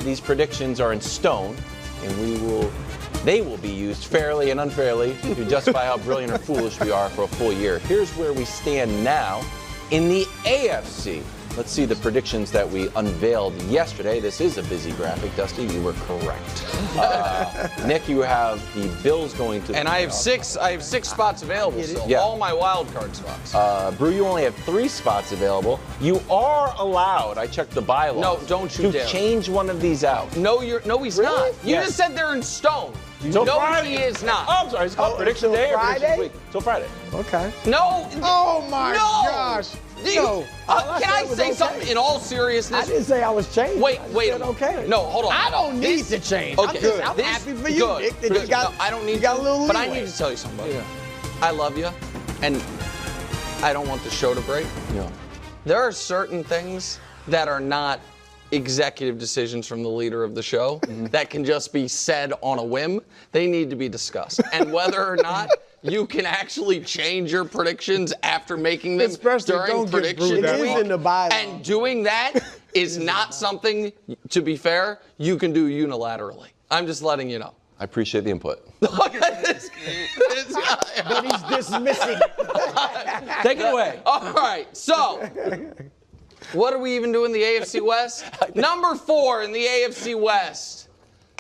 these predictions are in stone, and they will be used fairly and unfairly to justify how brilliant or foolish we are for a full year. Here's where we stand now in the AFC. Let's see the predictions that we unveiled yesterday. This is a busy graphic, Dusty. You were correct. Nick, you have the Bills going to. And I have six spots available still. Yeah. All my wild card spots. Brew, you only have 3 spots available. You are allowed. I checked the bylaws. No, don't you dare. To change one of these out. No, he's not. You Yes. just said they're in stone. Till No, Friday. he is not. Oh, I'm sorry. It's called prediction day or prediction week. Till Friday. Okay. No. Oh my gosh. Can I say something in all seriousness? I didn't say I was changing. Wait. Okay. No, hold on. I don't need to change. Okay. I'm happy for you, Nick. That you got, I don't need you got to, a little but I leeway. need to tell you something, buddy. I love you, and I don't want the show to break. Yeah. There are certain things that are not executive decisions from the leader of the show that can just be said on a whim. They need to be discussed. And whether or not you can actually change your predictions after making them during predictions week, and doing that is not something, to be fair, you can do unilaterally. I'm just letting you know. I appreciate the input. Look at this guy. But he's dismissing. Take it away. All right, so what are we even doing in the AFC West? Number 4 in the AFC West,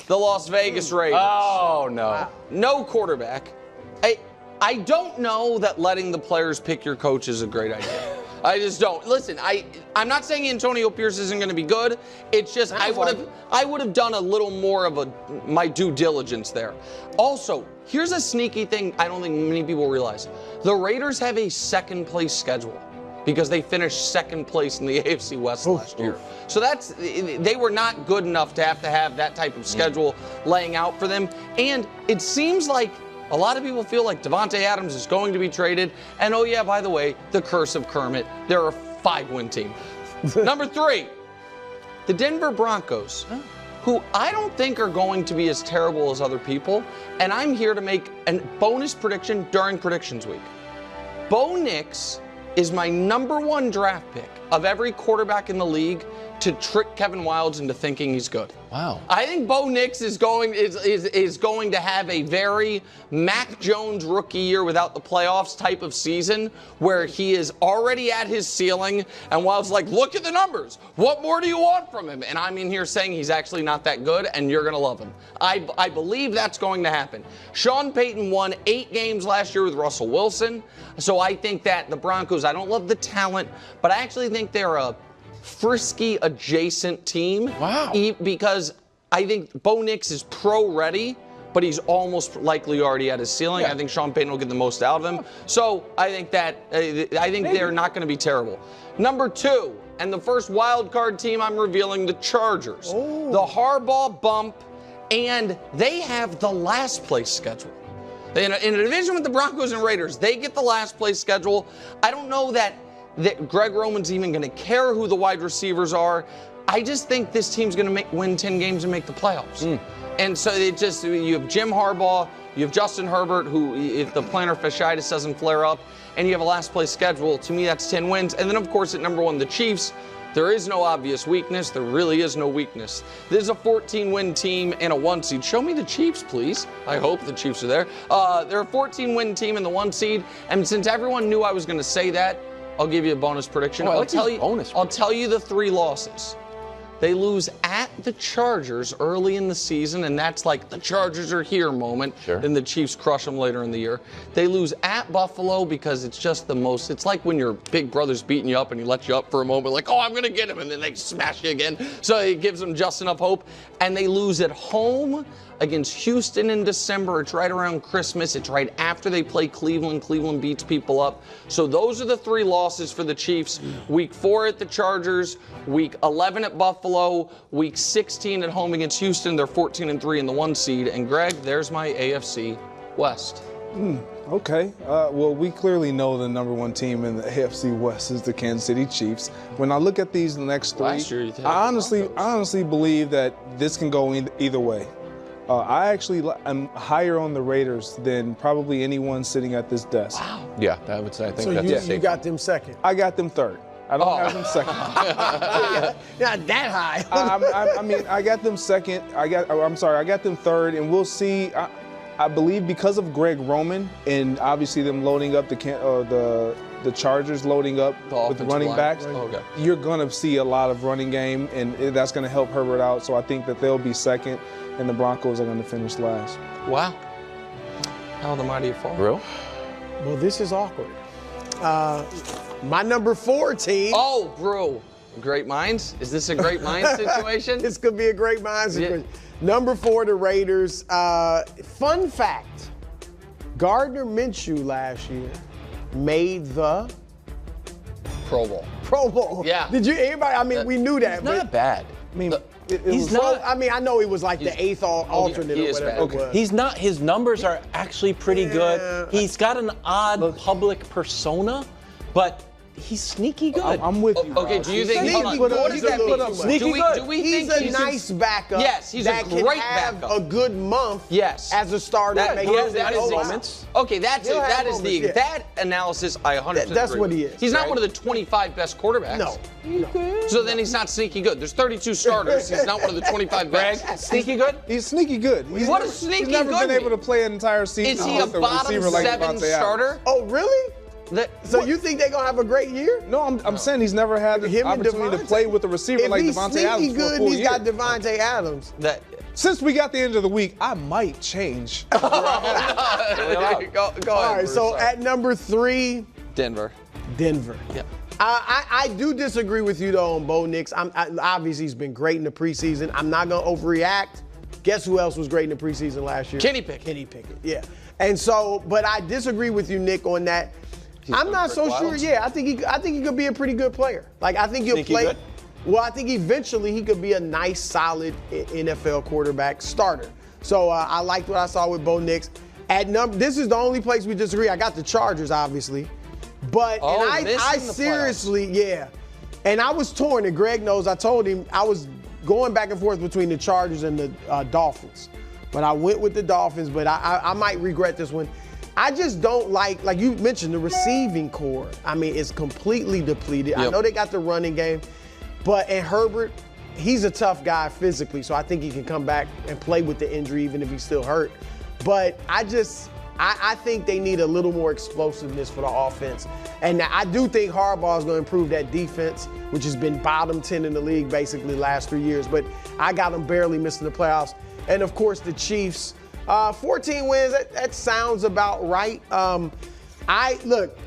the Las Vegas Raiders. Oh, no. No quarterback. I don't know that letting the players pick your coach is a great idea. I just don't. Listen, I'm not saying Antonio Pierce isn't going to be good. It's just I would have done a little more of my due diligence there. Also, here's a sneaky thing I don't think many people realize. The Raiders have a second place schedule because they finished second place in the AFC West last year. So they were not good enough to have that type of schedule laying out for them. And it seems like a lot of people feel like Devontae Adams is going to be traded. And oh yeah, by the way, the curse of Kermit. They're a 5-win team. Number 3, the Denver Broncos, who I don't think are going to be as terrible as other people. And I'm here to make a bonus prediction during predictions week. Bo Nix is my number 1 draft pick of every quarterback in the league to trick Kevin Wildes into thinking he's good. Wow. I think Bo Nix is going to have a very Mac Jones rookie year without the playoffs type of season where he is already at his ceiling and Wildes like, look at the numbers. What more do you want from him? And I'm in here saying he's actually not that good and you're going to love him. I believe that's going to happen. Sean Payton won 8 games last year with Russell Wilson. So I think that the Broncos, I don't love the talent, but I actually think they're a frisky adjacent team. Wow. Because I think Bo Nix is pro ready, but he's almost likely already at his ceiling. Yeah. I think Sean Payton will get the most out of him. So I think they're not going to be terrible. Number 2, and the first wild card team I'm revealing, the Chargers. Oh. The Harbaugh bump, and they have the last place schedule. In a division with the Broncos and Raiders, they get the last place schedule. I don't know that Greg Roman's even going to care who the wide receivers are. I just think this team's going to win 10 games and make the playoffs. And so you have Jim Harbaugh, you have Justin Herbert, who, if the plantar fasciitis doesn't flare up, and you have a last place schedule. To me, that's 10 wins. And then, of course, at number 1, the Chiefs. There is no obvious weakness. There really is no weakness. There's a 14-win team and a 1 seed. Show me the Chiefs, please. I hope the Chiefs are there. They're a 14-win team and the 1 seed. And since everyone knew I was going to say that, I'll give you a bonus prediction. I'll tell you the 3 losses. They lose at the Chargers early in the season, and that's like the Chargers are here moment. Sure. Then the Chiefs crush them later in the year. They lose at Buffalo because it's just the most. It's like when your big brother's beating you up and he lets you up for a moment, like, oh, I'm going to get him, and then they smash you again. So it gives them just enough hope. And they lose at home against Houston in December. It's right around Christmas. It's right after they play Cleveland. Cleveland beats people up. So those are the 3 losses for the Chiefs. Week 4 at the Chargers, week 11 at Buffalo, week 16 at home against Houston. They're 14-3 in the 1 seed. And Greg, there's my AFC West. Okay. Well, we clearly know the number 1 team in the AFC West is the Kansas City Chiefs. When I look at these next 3, I honestly believe that this can go either way. I actually am higher on the Raiders than probably anyone sitting at this desk. Wow. Yeah, I would say. I think so that's you got them second. I got them third. I don't have them second. Not that high. I mean, I got them second. I got them third, and we'll see. I believe because of Greg Roman and obviously them loading up the Chargers loading up with the running backs, you're gonna see a lot of running game, and that's gonna help Herbert out. So I think that they'll be second, and the Broncos are gonna finish last. Wow. How the mighty fall. Real? Well, this is awkward. My number 4 team. Oh, bro. Great minds? Is this a great minds situation? This could be a great minds situation. Number 4, the Raiders. Fun fact, Gardner Minshew last year made the Pro Bowl. Pro Bowl. Yeah. Did you, everybody, I mean, we knew that. It's not bad. I mean, he's not. I mean, I know he was like the 8th alternate or whatever it was. He's not. His numbers are actually pretty good. He's got an odd public persona, but he's sneaky good. I'm with you. Okay, do you think Sneaky what good does is that a little mean? much. Sneaky good. Do we He's think a nice backup. Yes, he's that a great can have backup. a good month. Yes. As a starter. That is moments. Okay, that He'll have is the moments, that analysis I 100% That's agree what with. he is, He's not right? one of the 25 best quarterbacks. No. So then he's not sneaky good. There's 32 starters. He's not one of the 25 best. Sneaky good? He's sneaky good. What does sneaky He's never good been able mean? to play an entire season. Is he a with bottom receiver like 7 Devontae Adams. starter? Oh, really? So you think they're going to have a great year? No, I'm saying he's never had the Him and opportunity to Devontae? play with a receiver like If he's Devontae Adams sneaky for a good full and he's year. got Devontae Adams. Since we got the end of the week, I might change. Go All right, so at number 3, Denver. Denver. Yeah. I do disagree with you, though, on Bo Nix. Obviously, he's been great in the preseason. I'm not going to overreact. Guess who else was great in the preseason last year? Kenny Pickett. Kenny Pickett, yeah. And so, but I disagree with you, Nick, on that. I'm not so sure. Yeah, I think he could be a pretty good player. Like, I think he'll play. Good? Well, I think eventually he could be a nice, solid NFL quarterback starter. So I liked what I saw with Bo Nix. This is the only place we disagree. I got the Chargers, obviously. But I seriously, yeah. And I was torn, and Greg knows. I told him I was going back and forth between the Chargers and the Dolphins. But I went with the Dolphins, but I might regret this one. I just don't like you mentioned, the receiving core. I mean, it's completely depleted. Yep. I know they got the running game, and Herbert, he's a tough guy physically, so I think he can come back and play with the injury even if he's still hurt. But I think they need a little more explosiveness for the offense. And I do think Harbaugh is going to improve that defense, which has been bottom 10 in the league basically the last 3 years. But I got them barely missing the playoffs. And, of course, the Chiefs. 14 wins, that sounds about right. Look,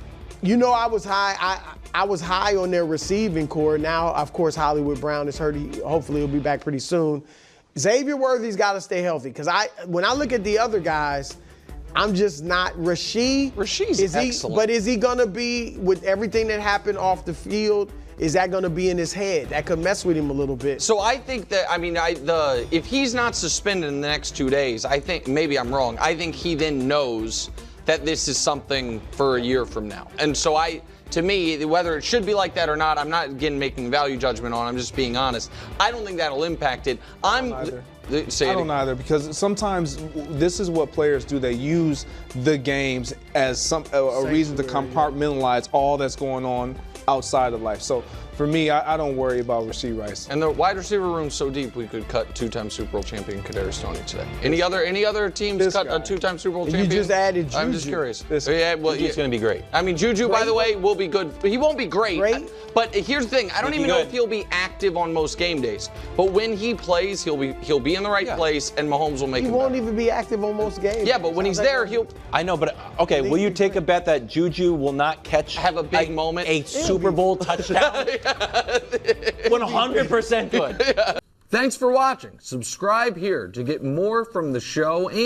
I was high. I was high on their receiving core. Now, of course, Hollywood Brown is hurt. Hopefully he'll be back pretty soon. Xavier Worthy's got to stay healthy because when I look at the other guys, I'm just not. Rasheed's excellent. But is he going to be, with everything that happened off the field, is that going to be in his head? That could mess with him a little bit. So I think that, if he's not suspended in the next 2 days, I think, maybe I'm wrong, I think he then knows that this is something for a year from now. And so to me, whether it should be like that or not, I'm not, again, making a value judgment on it, I'm just being honest. I don't think that'll impact it. I don't either, because sometimes this is what players do. They use the games as a reason to compartmentalize all that's going on outside of life. So for me, I don't worry about Rashee Rice. And the wide receiver room's so deep, we could cut 2-time Super Bowl champion Kadarius Toney today. Any other teams cut a 2-time Super Bowl champion? You just added Juju. I'm just curious. Juju's going to be great. Juju, by the way, will be good. He won't be great. But here's the thing. I don't even know if he'll be active on most game days. But when he plays, he'll be in the right place, and Mahomes will make him He won't even be active on most games. Yeah, but when he's there, he'll. I know, but okay. Will you take a bet that Juju will not have a big moment, a Super Bowl touchdown? 100% good. Thanks for watching. Subscribe here to get more from the show and